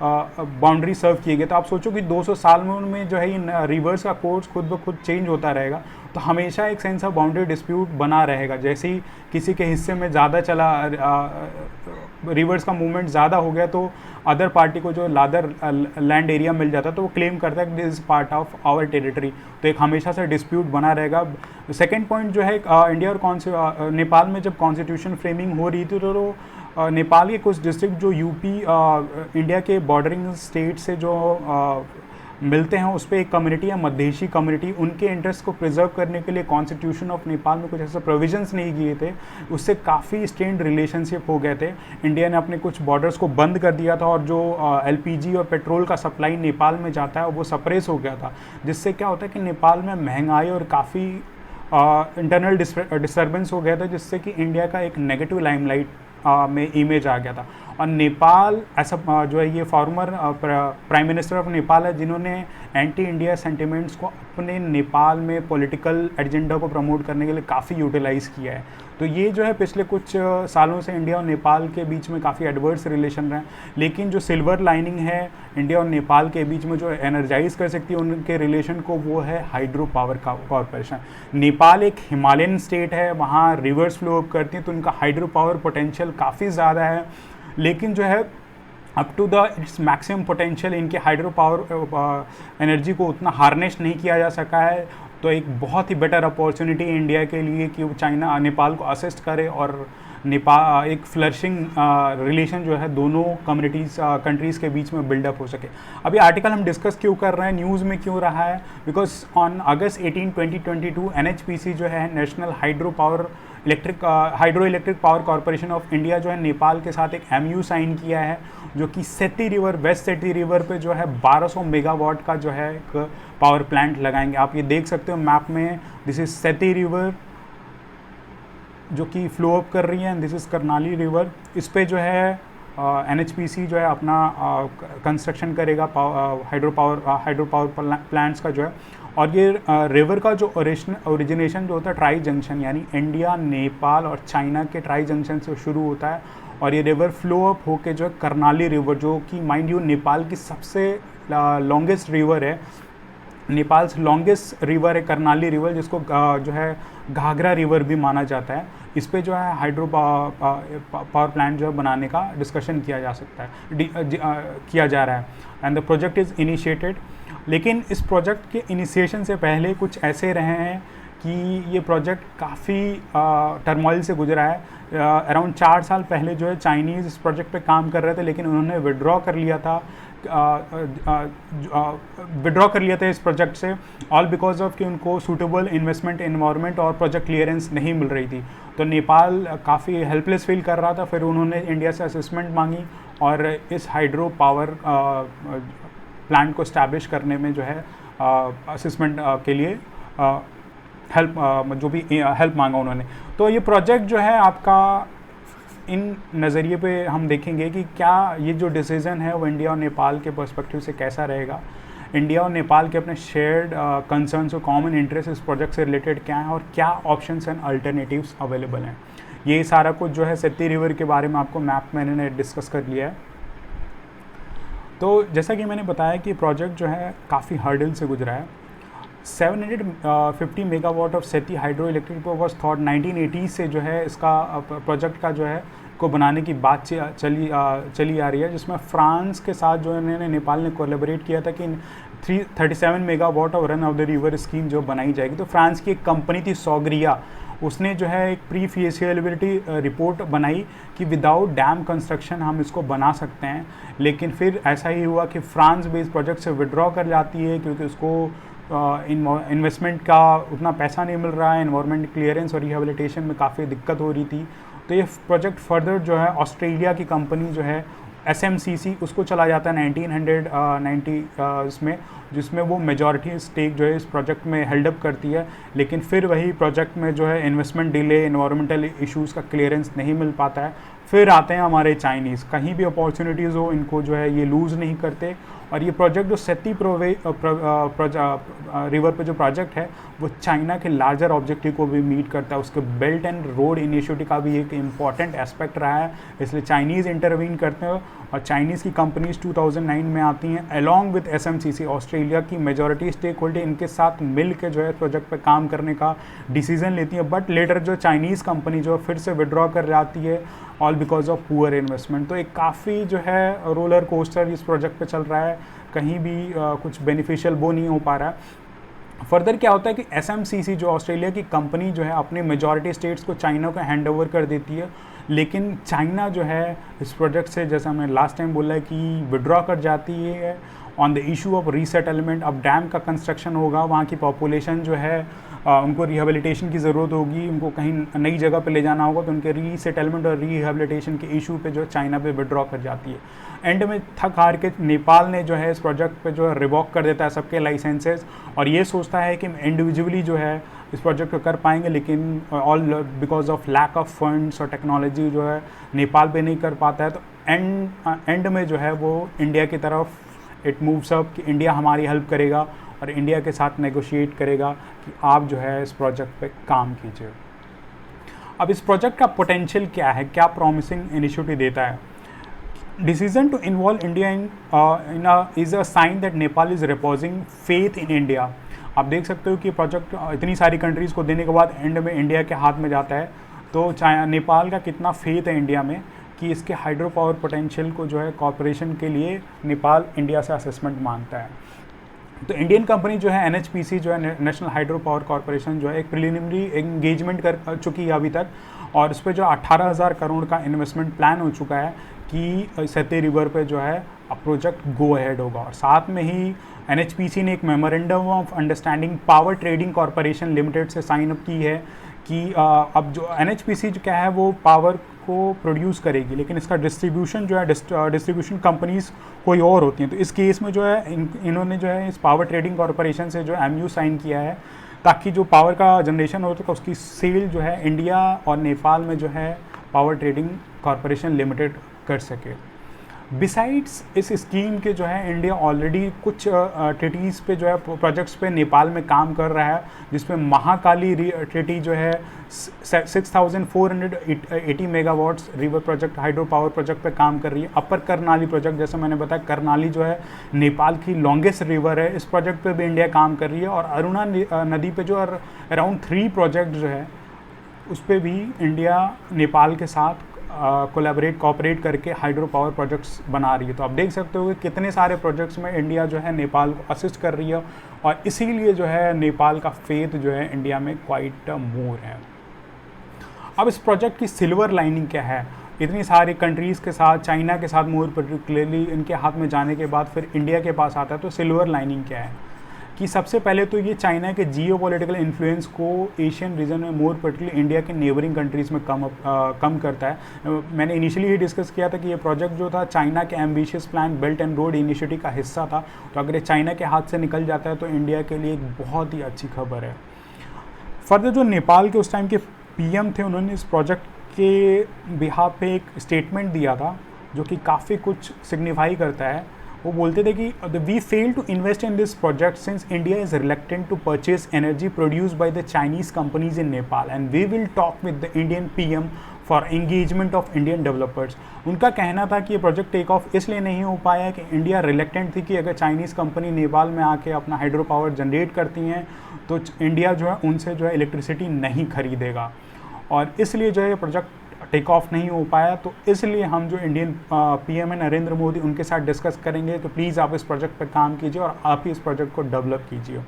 बाउंड्री सर्व किए गए। तो आप सोचो कि 200 साल में उनमें जो है इन रिवर्स का कोर्स खुद ब खुद चेंज होता रहेगा, तो हमेशा एक सेंस ऑफ बाउंड्री डिस्प्यूट बना रहेगा। जैसे ही किसी के हिस्से में ज़्यादा चला रिवर्स का मूवमेंट ज़्यादा हो गया तो अदर पार्टी को जो लादर लैंड एरिया मिल जाता है तो वो क्लेम करता है कि this is part of our territory. तो एक हमेशा से डिस्प्यूट बना रहेगा। सेकेंड पॉइंट जो है इंडिया और नेपाल में जब कॉन्स्टिट्यूशन फ्रेमिंग हो रही थी तो नेपाल के कुछ डिस्ट्रिक्ट जो यूपी इंडिया के बॉर्डरिंग स्टेट से जो मिलते हैं उस पर एक कम्युनिटी है मधेशी कम्युनिटी, उनके इंटरेस्ट को प्रिजर्व करने के लिए कॉन्स्टिट्यूशन ऑफ नेपाल में कुछ ऐसे प्रोविजंस नहीं किए थे, उससे काफ़ी स्ट्रेन्ड रिलेशनशिप हो गए थे। इंडिया ने अपने कुछ बॉर्डर्स को बंद कर दिया था और जो एलपीजी और पेट्रोल का सप्लाई नेपाल में जाता है वो सप्रेस हो गया था, जिससे क्या होता है कि नेपाल में महंगाई और काफ़ी इंटरनल डिस्टर्बेंस हो गया था, जिससे कि इंडिया का एक नेगेटिव लाइमलाइट में इमेज आ गया था। और नेपाल ऐसा जो है ये former prime minister of Nepal है जिन्होंने एंटी इंडिया सेंटिमेंट्स को अपने नेपाल में पॉलिटिकल एजेंडा को प्रमोट करने के लिए काफ़ी यूटिलाइज़ किया है। तो ये जो है पिछले कुछ सालों से इंडिया और नेपाल के बीच में काफ़ी एडवर्स रिलेशन रहे, लेकिन जो सिल्वर लाइनिंग है इंडिया और नेपाल के बीच में जो एनर्जाइज कर सकती है उनके रिलेशन को वो है हाइड्रो पावर कॉरपोरेशन। नेपाल एक हिमालयन स्टेट है, वहाँ रिवर्स फ्लो अप करती हैं तो उनका हाइड्रो पावर पोटेंशियल काफ़ी ज़्यादा है, लेकिन जो है up to the its maximum potential इनके हाइड्रो पावर एनर्जी को उतना हार्नेस नहीं किया जा सका है। तो एक बहुत ही बेटर अपॉर्चुनिटी इंडिया के लिए कि वो चाइना नेपाल को असिस्ट करे और नेपाल एक फ्लरिशिंग रिलेशन जो है दोनों कम्युनिटीज़ कंट्रीज़ के बीच में बिल्डअप हो सके। अभी आर्टिकल हम डिस्कस क्यों कर रहे हैं, न्यूज़ में क्यों रहा है, बिकॉज ऑन अगस्त 18, 2022 NHPC जो है national hydro electric power corporation of India जो है नेपाल के साथ एक MU साइन किया है, जो कि सेती रिवर वेस्ट सेती रिवर पे जो है 1200 मेगावाट का जो है एक पावर प्लांट लगाएंगे। आप ये देख सकते हो मैप में, दिस इज सेती रिवर जो कि फ्लो अप कर रही है, दिस इज़ करनाली रिवर। इस पे जो है NHPC जो है अपना कंस्ट्रक्शन करेगा हाइड्रो पावर प्लांट्स का जो है। और ये रिवर का जो ओरिजिनेशन जो होता है ट्राई जंक्शन यानी इंडिया, नेपाल और चाइना के ट्राई जंक्शन से शुरू होता है, और ये रिवर फ्लो अप होके जो है करनाली रिवर, जो कि माइंड यू नेपाल की सबसे लॉन्गेस्ट रिवर है, नेपाल से लॉन्गेस्ट रिवर है करनाली रिवर, जिसको जो है घाघरा रिवर भी माना जाता है। इस पे जो है हाइड्रो पावर प्लांट जो है बनाने का डिस्कशन किया जा सकता है, किया जा रहा है, and the project is initiated. लेकिन इस प्रोजेक्ट के इनिशिएशन से पहले कुछ ऐसे रहे हैं कि ये प्रोजेक्ट काफ़ी टर्मोइल से गुजरा है। अराउंड 4 साल पहले जो है चाइनीज़ इस प्रोजेक्ट पे काम कर रहे थे, लेकिन उन्होंने विड्रॉ कर लिया था इस प्रोजेक्ट से, ऑल बिकॉज ऑफ कि उनको सूटेबल इन्वेस्टमेंट इन्वायरमेंट और प्रोजेक्ट क्लियरेंस नहीं मिल रही थी। तो नेपाल काफ़ी हेल्पलेस फील कर रहा था, फिर उन्होंने इंडिया से असिस्टेंट मांगी और इस हाइड्रो पावर प्लांट को इस्टेब्लिश करने में जो है असिस्टेंट के लिए हेल्प जो भी हेल्प मांगा उन्होंने। तो ये प्रोजेक्ट जो है आपका इन नज़रिए पे हम देखेंगे कि क्या ये जो डिसीज़न है वो इंडिया और नेपाल के पर्सपेक्टिव से कैसा रहेगा, इंडिया और नेपाल के अपने शेयर्ड कंसर्न्स और कॉमन इंटरेस्ट इस प्रोजेक्ट से रिलेटेड क्या है और क्या ऑप्शंस एंड अल्टरनेटिव्स अवेलेबल हैं। ये सारा कुछ जो है सेती रिवर के बारे में आपको मैप में मैंने डिस्कस कर लिया है। तो जैसा कि मैंने बताया कि प्रोजेक्ट जो है काफ़ी हर्डल से गुजरा है। 750 मेगावाट ऑफ सेती हाइड्रो इलेक्ट्रिक वॉज थॉट 1980 से जो है इसका प्रोजेक्ट का जो है को बनाने की बात चली आ रही है, जिसमें फ्रांस के साथ जो इन्होंने नेपाल ने कोलैबोरेट किया था कि 37 megawatt of run of the river scheme जो बनाई जाएगी। तो फ्रांस की एक कंपनी थी सॉग्रिया, उसने जो है एक प्री फीजिबिलिटी रिपोर्ट बनाई कि विदाउट डैम कंस्ट्रक्शन हम इसको बना सकते हैं, लेकिन फिर ऐसा ही हुआ कि फ्रांस भी इस प्रोजेक्ट से विड्रॉ कर जाती है क्योंकि उसको इन्वेस्टमेंट का उतना पैसा नहीं मिल रहा है, एनवायरमेंट क्लियरेंस और रिहेबिलिटेशन में काफ़ी दिक्कत हो रही थी। तो ये प्रोजेक्ट फर्दर जो है ऑस्ट्रेलिया की कंपनी जो है SMCC उसको चला जाता है 1990 इसमें, जिसमें वो मेजॉरिटी स्टेक जो है इस प्रोजेक्ट में हेल्डअप करती है। लेकिन फिर वही प्रोजेक्ट में जो है इन्वेस्टमेंट डिले, एनवायरमेंटल इश्यूज़ का क्लियरेंस नहीं मिल पाता है। फिर आते हैं हमारे चाइनीज़, कहीं भी अपॉर्चुनिटीज़ हो इनको जो है ये लूज़ नहीं करते। और ये प्रोजेक्ट जो सेती रिवर पे जो प्रोजेक्ट है वो चाइना के लार्जर ऑब्जेक्टिव को भी मीट करता है। उसके बेल्ट एंड रोड इनिशिएटिव का भी एक इम्पॉर्टेंट एस्पेक्ट रहा है, इसलिए चाइनीज़ इंटरवीन करते हैं और चाइनीज़ की कंपनीज 2009 में आती हैं अलॉन्ग विद SMCC, ऑस्ट्रेलिया की मेजॉरिटी स्टेक होल्डर इनके साथ मिल के जो है प्रोजेक्ट पे काम करने का डिसीजन लेती है। बट लेटर जो चाइनीज़ कंपनी जो फिर से विड्रॉ कर जाती है all because of poor investment. तो एक काफ़ी जो है रोलर कोस्टर इस प्रोजेक्ट पे चल रहा है, कहीं भी कुछ बेनिफिशियल वो नहीं हो पा रहा है। फर्दर क्या होता है कि SMCC जो ऑस्ट्रेलिया की कंपनी जो है अपने मेजॉरिटी स्टेट्स को चाइना को हैंड ओवर कर देती है, लेकिन चाइना जो है इस प्रोजेक्ट से, जैसा हमने लास्ट टाइम बोला है, कि विड्रॉ कर जाती है on the issue of resettlement. अब डैम का कंस्ट्रक्शन होगा, वहाँ की पॉपुलेशन जो है उनको रिहेबिलिटेशन की ज़रूरत होगी, उनको कहीं नई जगह पे ले जाना होगा, तो उनके रीसेटलमेंट और रिहेबिलिटेशन के इशू पे जो चाइना पे विड्रॉ कर जाती है। एंड में थक हार के नेपाल ने जो है इस प्रोजेक्ट पे जो है रिवॉक कर देता है सबके लाइसेंसेस और ये सोचता है कि इंडिविजुअली जो है इस प्रोजेक्ट को कर पाएंगे, लेकिन all because of lack of funds और टेक्नोलॉजी जो है नेपाल पे नहीं कर पाता है। तो एंड में जो है वो इंडिया की तरफ इट मूव्स अप कि इंडिया हमारी हेल्प करेगा और इंडिया के साथ नेगोशिएट करेगा कि आप जो है इस प्रोजेक्ट पे काम कीजिए। अब इस प्रोजेक्ट का पोटेंशियल क्या है, क्या प्रॉमिसिंग इनिशिएटिव देता है? Decision to involve India is a sign that Nepal is reposing faith in India। आप देख सकते हो कि प्रोजेक्ट इतनी सारी कंट्रीज़ को देने के बाद एंड में इंडिया के हाथ में जाता है, तो नेपाल का कितना फेथ है इंडिया में कि इसके हाइड्रो पावर पोटेंशियल को जो है कॉर्पोरेशन के लिए नेपाल इंडिया से असेसमेंट मांगता है। तो इंडियन कंपनी जो है NHPC जो है नेशनल हाइड्रो पावर कॉर्पोरेशन जो है एक प्रिलिमिनरी एंगेजमेंट कर चुकी है अभी तक, और इस पर जो 18,000 करोड़ का इन्वेस्टमेंट प्लान हो चुका है कि सेती रिवर पे जो है प्रोजेक्ट गो अहेड होगा। और साथ में ही NHPC ने एक memorandum of understanding power trading corporation limited से साइन अप की है कि अब जो NHPC जो क्या है वो पावर को प्रोड्यूस करेगी, लेकिन इसका डिस्ट्रीब्यूशन जो है डिस्ट्रीब्यूशन कंपनीज कोई और होती हैं। तो इस केस में जो है इन्होंने जो है इस पावर ट्रेडिंग कॉर्पोरेशन से जो MU साइन किया है ताकि जो पावर का जनरेशन होता है उसकी सेल जो है इंडिया और नेपाल में जो है पावर ट्रेडिंग कॉर्पोरेशन लिमिटेड कर सके। बिसाइड्स इस स्कीम के जो है इंडिया ऑलरेडी कुछ ट्रीटीज़ पे जो है प्रोजेक्ट्स पे नेपाल में काम कर रहा है, जिसमें महाकाली ट्रीटी जो है 6,480 megawatts river project hydro power project पे काम कर रही है। अपर करनाली प्रोजेक्ट, जैसे मैंने बताया, करनाली जो है नेपाल की लॉन्गेस्ट रिवर है, इस प्रोजेक्ट पे भी इंडिया काम कर रही है। और अरुणा नदी पे जो अराउंड 3 प्रोजेक्ट जो है उस पर भी इंडिया नेपाल के साथ कोऑपरेट करके हाइड्रो पावर प्रोजेक्ट्स बना रही है। तो आप देख सकते हो कि कितने सारे प्रोजेक्ट्स में इंडिया जो है नेपाल को असिस्ट कर रही है, और इसीलिए जो है नेपाल का फेथ जो है इंडिया में क्वाइट मोर है। अब इस प्रोजेक्ट की सिल्वर लाइनिंग क्या है? इतनी सारी कंट्रीज़ के साथ, चाइना के साथ मोर पर्टिकुलरली इनके हाथ में जाने के बाद फिर इंडिया के पास आता है, तो सिल्वर लाइनिंग क्या है कि सबसे पहले तो ये चाइना के जियोपॉलिटिकल इन्फ्लुएंस को एशियन रीजन में मोर पर्टिकुलरली इंडिया के नेबरिंग कंट्रीज़ में कम करता है। मैंने इनिशियली ही डिस्कस किया था कि ये प्रोजेक्ट जो था चाइना के ambitious plan belt and road initiative का हिस्सा था, तो अगर ये चाइना के हाथ से निकल जाता है तो इंडिया के लिए एक बहुत ही अच्छी खबर है। फर्दर जो नेपाल के उस टाइम के PM थे, उन्होंने इस प्रोजेक्ट के बिहाफ पे एक स्टेटमेंट दिया था जो कि काफ़ी कुछ सिग्निफाई करता है। वो बोलते थे कि we fail to invest in this project since India is reluctant to purchase energy produce by the Chinese companies in Nepal and we will talk with the Indian PM for engagement of Indian developers. उनका कहना था कि ये project take off इसलिए नहीं हो पाया कि इंडिया रिलेक्टेंट थी कि अगर चाइनीज़ कंपनी नेपाल में आके अपना हाइड्रो पावर जनरेट करती हैं तो इंडिया जो है उनसे जो है इलेक्ट्रिसिटी नहीं खरीदेगा, और इसलिए जो है ये प्रोजेक्ट टेक ऑफ नहीं हो पाया। तो इसलिए हम जो इंडियन PM है नरेंद्र मोदी, उनके साथ डिस्कस करेंगे कि प्लीज़ आप इस प्रोजेक्ट पर काम कीजिए और आप ही इस प्रोजेक्ट को डेवलप कीजिए।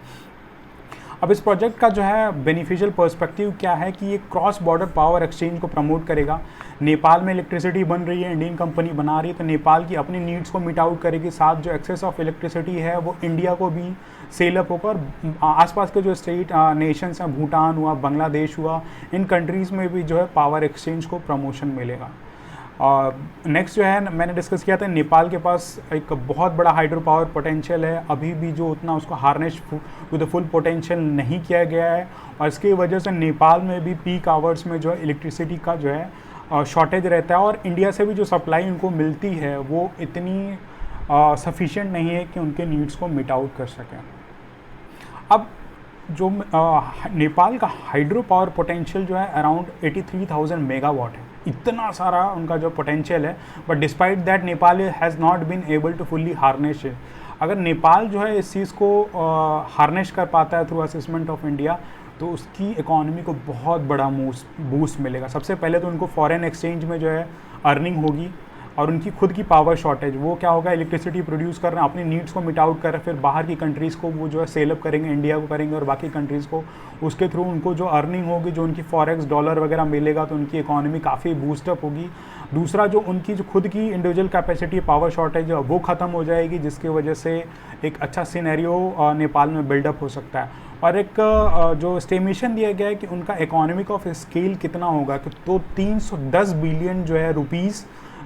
अब इस प्रोजेक्ट का जो है बेनिफिशियल पर्सपेक्टिव क्या है कि ये क्रॉस बॉर्डर पावर एक्सचेंज को प्रमोट करेगा। नेपाल में इलेक्ट्रिसिटी बन रही है, इंडियन कंपनी बना रही है, तो नेपाल की अपनी नीड्स को मीट आउट करेगी, साथ जो एक्सेस ऑफ इलेक्ट्रिसिटी है वो इंडिया को भी सेल अप होगा, और आसपास के जो स्टेट नेशंस हैं, भूटान हुआ, बांग्लादेश हुआ, इन कंट्रीज़ में भी जो है पावर एक्सचेंज को प्रमोशन मिलेगा। नेक्स्ट जो है मैंने डिस्कस किया था, नेपाल के पास एक बहुत बड़ा हाइड्रो पावर पोटेंशियल है, अभी भी जो उतना उसको harness to the full potential नहीं किया गया है, और इसकी वजह से नेपाल में भी पीक आवर्स में जो है इलेक्ट्रिसिटी का जो है शॉर्टेज रहता है, और इंडिया से भी जो सप्लाई उनको मिलती है वो इतनी सफिशिएंट नहीं है कि उनके नीड्स को मीट आउट कर सकें। अब जो नेपाल का हाइड्रो पावर पोटेंशियल जो है अराउंड 83,000 मेगावाट है, इतना सारा उनका जो पोटेंशियल है, but despite that Nepal has not been able to fully harness it. अगर नेपाल जो है इस चीज़ को हार्नेस कर पाता है थ्रू असेसमेंट ऑफ इंडिया, तो उसकी इकोनॉमी को बहुत बड़ा बूस्ट मिलेगा। सबसे पहले तो उनको फॉरेन एक्सचेंज में जो है अर्निंग होगी, और उनकी खुद की पावर शॉर्टेज, वो क्या होगा, इलेक्ट्रिसिटी प्रोड्यूस कर रहे हैं, अपनी नीड्स को मिट आउट कर रहे हैं, फिर बाहर की कंट्रीज़ को वो जो है सेल अप करेंगे, इंडिया को करेंगे और बाकी कंट्रीज़ को, उसके थ्रू उनको जो अर्निंग होगी, जो उनकी फॉरेक्स डॉलर वगैरह मिलेगा, तो उनकी इकोनॉमी काफ़ी बूस्टअप होगी। दूसरा, जो उनकी जो खुद की इंडिविजुअल कैपेसिटी पावर शॉर्टेज है वो ख़त्म हो जाएगी, जिसकी वजह से एक अच्छा सिनेरियो नेपाल में बिल्डअप हो सकता है। और एक जो एस्टिमेशन दिया गया है कि उनका इकोनॉमिक ऑफ स्केल कितना होगा, कि तो 310 बिलियन जो है रुपीज़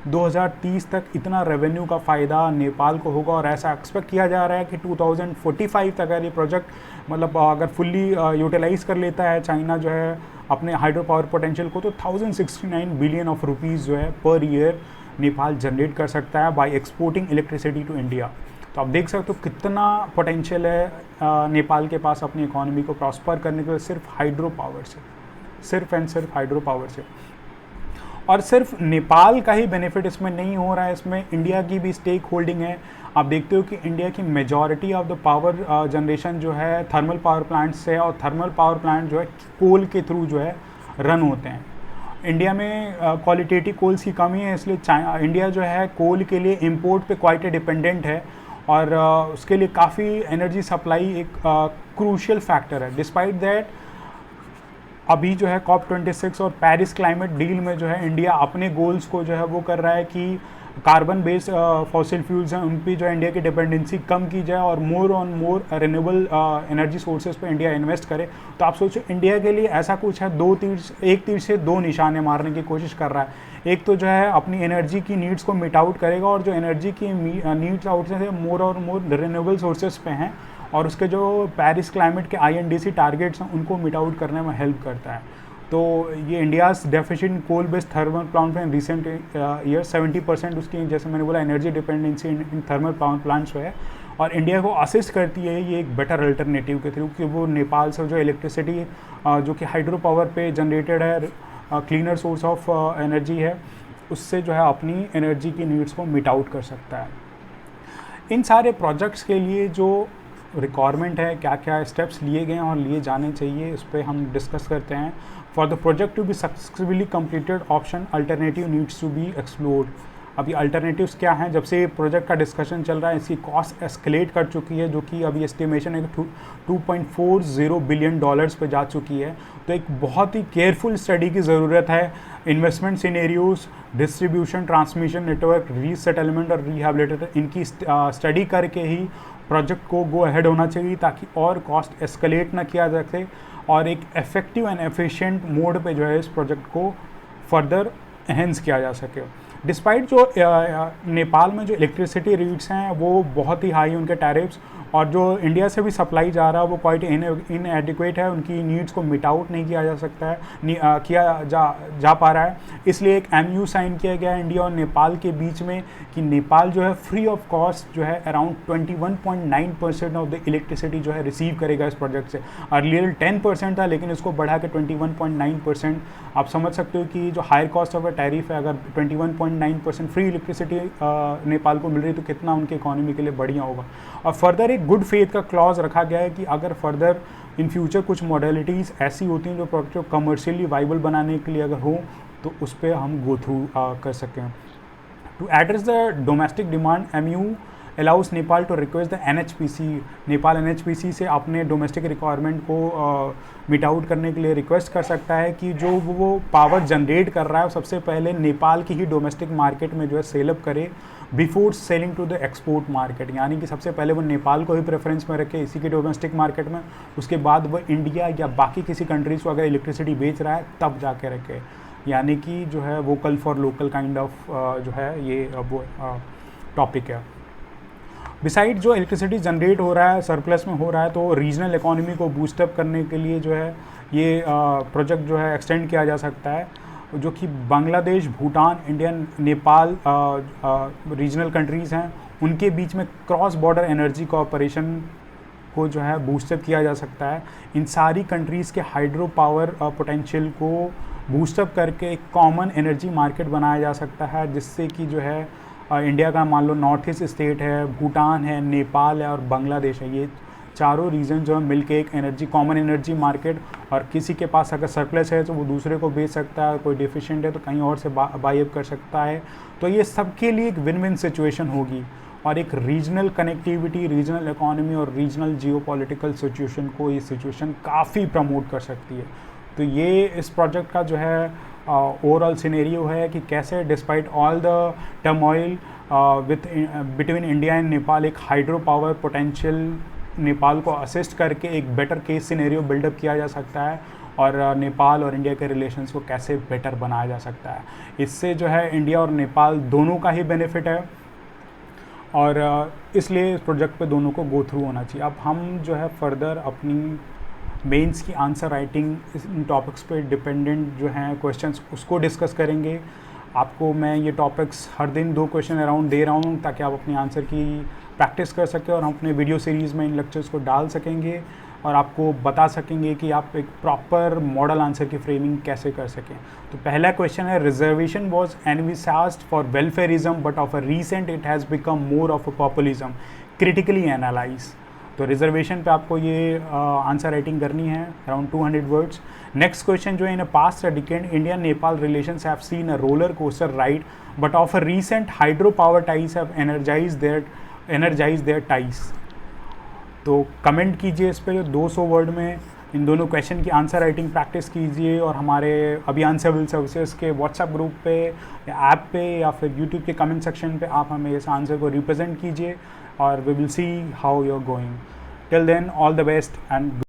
2030 तक इतना रेवेन्यू का फ़ायदा नेपाल को होगा, और ऐसा एक्सपेक्ट किया जा रहा है कि 2045 तक अगर ये प्रोजेक्ट मतलब अगर फुल्ली यूटिलाइज़ कर लेता है चाइना जो है अपने हाइड्रो पावर पोटेंशियल को, तो 1069 बिलियन ऑफ रुपीज़ जो है पर ईयर नेपाल जनरेट कर सकता है by exporting electricity to India. तो आप देख सकते हो कितना पोटेंशियल है नेपाल के पास अपनी इकोनॉमी को प्रॉस्पर करने के लिए, सिर्फ हाइड्रो पावर से, सिर्फ एंड सिर्फ हाइड्रो पावर से। और सिर्फ नेपाल का ही बेनिफिट इसमें नहीं हो रहा है, इसमें इंडिया की भी स्टेक होल्डिंग है। आप देखते हो कि इंडिया की majority of the power generation जो है थर्मल पावर प्लांट से है, और थर्मल पावर प्लांट जो है कोल के थ्रू जो है रन होते हैं। इंडिया में क्वालिटेटिव कोल्स की कमी है, इसलिए इंडिया जो है कोल के लिए इंपोर्ट पे क्वाइट डिपेंडेंट है, और उसके लिए काफ़ी एनर्जी सप्लाई एक क्रूशियल फैक्टर है। डिस्पाइट दैट अभी जो है COP26 और पेरिस क्लाइमेट डील में जो है इंडिया अपने गोल्स को जो है वो कर रहा है कि कार्बन बेस्ड फॉसिल फ्यूल्स हैं उन पर जो है इंडिया की डिपेंडेंसी कम की जाए, और more on more renewable energy sources पे इंडिया इन्वेस्ट करे। तो आप सोचो इंडिया के लिए ऐसा कुछ है, एक तीर से दो निशाने मारने की कोशिश कर रहा है। एक तो जो है अपनी एनर्जी की नीड्स को मिट आउट करेगा, और जो एनर्जी की नीड्स आउट से मोर और मोर रिन्यूएबल सोर्सेज पे हैं, और उसके जो पेरिस क्लाइमेट के INDC टारगेट्स हैं उनको मिट आउट करने में हेल्प करता है। तो ये India's deficient coal based thermal plant में रिसेंट ईयर 70% उसकी, जैसे मैंने बोला, energy dependency in thermal power plants है, और इंडिया को असिस्ट करती है ये एक बेटर अल्टरनेटिव के थ्रू, कि वो नेपाल से जो इलेक्ट्रिसिटी जो कि हाइड्रो पावर पे जनरेटेड है, क्लीनर सोर्स ऑफ एनर्जी है, उससे जो है अपनी एनर्जी की नीड्स को मिट आउट कर सकता है। इन सारे प्रोजेक्ट्स के लिए जो रिक्वायरमेंट है, क्या क्या स्टेप्स लिए गए हैं और लिए जाने चाहिए, इस पर हम डिस्कस करते हैं। For the project to be successfully completed, option alternative needs to be explored. अभी अल्टरनेटिव्स क्या हैं, जब से प्रोजेक्ट का डिस्कशन चल रहा है इसकी कॉस्ट एस्केलेट कर चुकी है, जो कि अभी एस्टिमेशन है कि $2.40 बिलियन पे जा चुकी है। तो एक बहुत ही केयरफुल स्टडी की ज़रूरत है। Investment scenarios, distribution, transmission network, resettlement और रिहैबिलिटेशन, इनकी स्टडी करके ही प्रोजेक्ट को गो अहेड होना चाहिए, ताकि और कॉस्ट एस्केलेट ना किया जा सके, और एक इफेक्टिव एंड एफिशिएंट मोड पे जो है इस प्रोजेक्ट को फर्दर एनहेंस किया जा सके। डिस्पाइट जो नेपाल में जो इलेक्ट्रिसिटी रेट्स हैं वो बहुत ही हाई, उनके टैरिफ्स, और जो इंडिया से भी सप्लाई जा रहा है वो क्वाइट इनएडिक्वेट है, उनकी नीड्स को मिट आउट नहीं किया जा सकता है, किया जा पा रहा है। इसलिए एक MOU साइन किया गया है इंडिया और नेपाल के बीच में, कि नेपाल जो है फ्री ऑफ कॉस्ट जो है अराउंड 21.9% ऑफ द इलेक्ट्रिसिटी जो है रिसीव करेगा इस प्रोजेक्ट से। अर्लियर 10% था, लेकिन इसको बढ़ा के 21.9%। आप समझ सकते हो कि जो higher cost of a tariff है, अगर 21.9% फ्री इलेक्ट्रिसिटी नेपाल को मिल रही है, तो कितना उनके इकोनॉमी के लिए बढ़िया होगा। और फर्दर एक गुड फेथ का क्लॉज रखा गया है कि अगर फर्दर इन फ्यूचर कुछ मॉडलिटीज़ ऐसी होती हैं जो प्रोजेक्ट को कमर्शियली वाइबल बनाने के लिए अगर हो, तो उस पर हम गो थ्रू कर सकें। To address the domestic demand, MOU allows Nepal to request the NHPC। Nepal NHPC से अपने डोमेस्टिक रिक्वायरमेंट को मीट आउट करने के लिए रिक्वेस्ट कर सकता है कि जो वो पावर जनरेट कर रहा है सबसे पहले नेपाल की ही डोमेस्टिक मार्केट में जो है सेलअप करे before selling to the export market. यानी कि सबसे पहले वो नेपाल को ही प्रेफरेंस में रखे इसी के डोमेस्टिक मार्केट में, उसके बाद वो इंडिया या बाकी किसी कंट्रीज़ को अगर इलेक्ट्रिसिटी बेच रहा है तब जाके रखे। यानी कि जो है vocal for local kind of जो है ये वो टॉपिक है। बिसाइड जो इलेक्ट्रिसिटी जनरेट हो रहा है सरप्लस में हो रहा है, तो रीजनल इकोनॉमी को बूस्टअप करने के लिए जो है ये प्रोजेक्ट जो है एक्सटेंड किया जा सकता है, जो कि Bangladesh, Bhutan, India, Nepal regional countries हैं, उनके बीच में क्रॉस बॉर्डर एनर्जी कोऑपरेशन को जो है बूस्टअप किया जा सकता है। इन सारी कंट्रीज़ के हाइड्रो पावर पोटेंशियल को बूस्टअप करके एक कॉमन एनर्जी मार्केट बनाया जा सकता है, जिससे कि जो है इंडिया का मान लो नॉर्थ ईस्ट स्टेट है, भूटान है, नेपाल है और बांग्लादेश है, ये चारों रीजन जो है मिलके एक कॉमन एनर्जी मार्केट, और किसी के पास अगर सरप्लस है तो वो दूसरे को बेच सकता है, कोई डिफिशिएंट है तो कहीं और से बाई अप कर सकता है। तो ये सबके लिए एक विन विन सिचुएशन होगी और एक रीजनल कनेक्टिविटी, रीजनल इकोनॉमी और रीजनल जियोपॉलिटिकल सिचुएशन को ये सिचुएशन काफ़ी प्रमोट कर सकती है। तो ये इस प्रोजेक्ट का जो है ओवरऑल सिनेरियो है कि कैसे despite all the turmoil between India and Nepal एक हाइड्रो पावर पोटेंशियल नेपाल को असिस्ट करके एक बेटर केस सिनेरियो बिल्डअप किया जा सकता है और नेपाल और इंडिया के रिलेशंस को कैसे बेटर बनाया जा सकता है। इससे जो है इंडिया और नेपाल दोनों का ही बेनिफिट है और इसलिए इस प्रोजेक्ट पे दोनों को गो थ्रू होना चाहिए। अब हम जो है फर्दर अपनी मेंस की आंसर राइटिंग इन टॉपिक्स पे डिपेंडेंट जो हैं क्वेश्चंस उसको डिस्कस करेंगे। आपको मैं ये टॉपिक्स हर दिन 2 क्वेश्चन अराउंड दे रहा हूँ ताकि आप अपनी आंसर की प्रैक्टिस कर सकें और हम अपने वीडियो सीरीज़ में इन लेक्चर्स को डाल सकेंगे और आपको बता सकेंगे कि आप एक प्रॉपर मॉडल आंसर की फ्रेमिंग कैसे कर सकें। तो पहला क्वेश्चन है, reservation was envisaged for welfarism but of a recent it has become more of a populism, critically analyse. तो रिजर्वेशन पे आपको ये आंसर राइटिंग करनी है अराउंड 200 वर्ड्स। नेक्स्ट क्वेश्चन जो है, in a past decade India Nepal relations have seen a roller coaster ride but of a recent hydro power ties have energise their ties. तो comment कीजिए इस पर 200 वर्ड में इन दोनों क्वेश्चन की आंसर राइटिंग प्रैक्टिस कीजिए और हमारे अभियान सिविल सर्विसेज के व्हाट्सएप ग्रुप पे या ऐप पे या फिर यूट्यूब के कमेंट सेक्शन पे आप हमें इस आंसर को रिप्रेजेंट कीजिए और we will see how you are going. Till then all the best and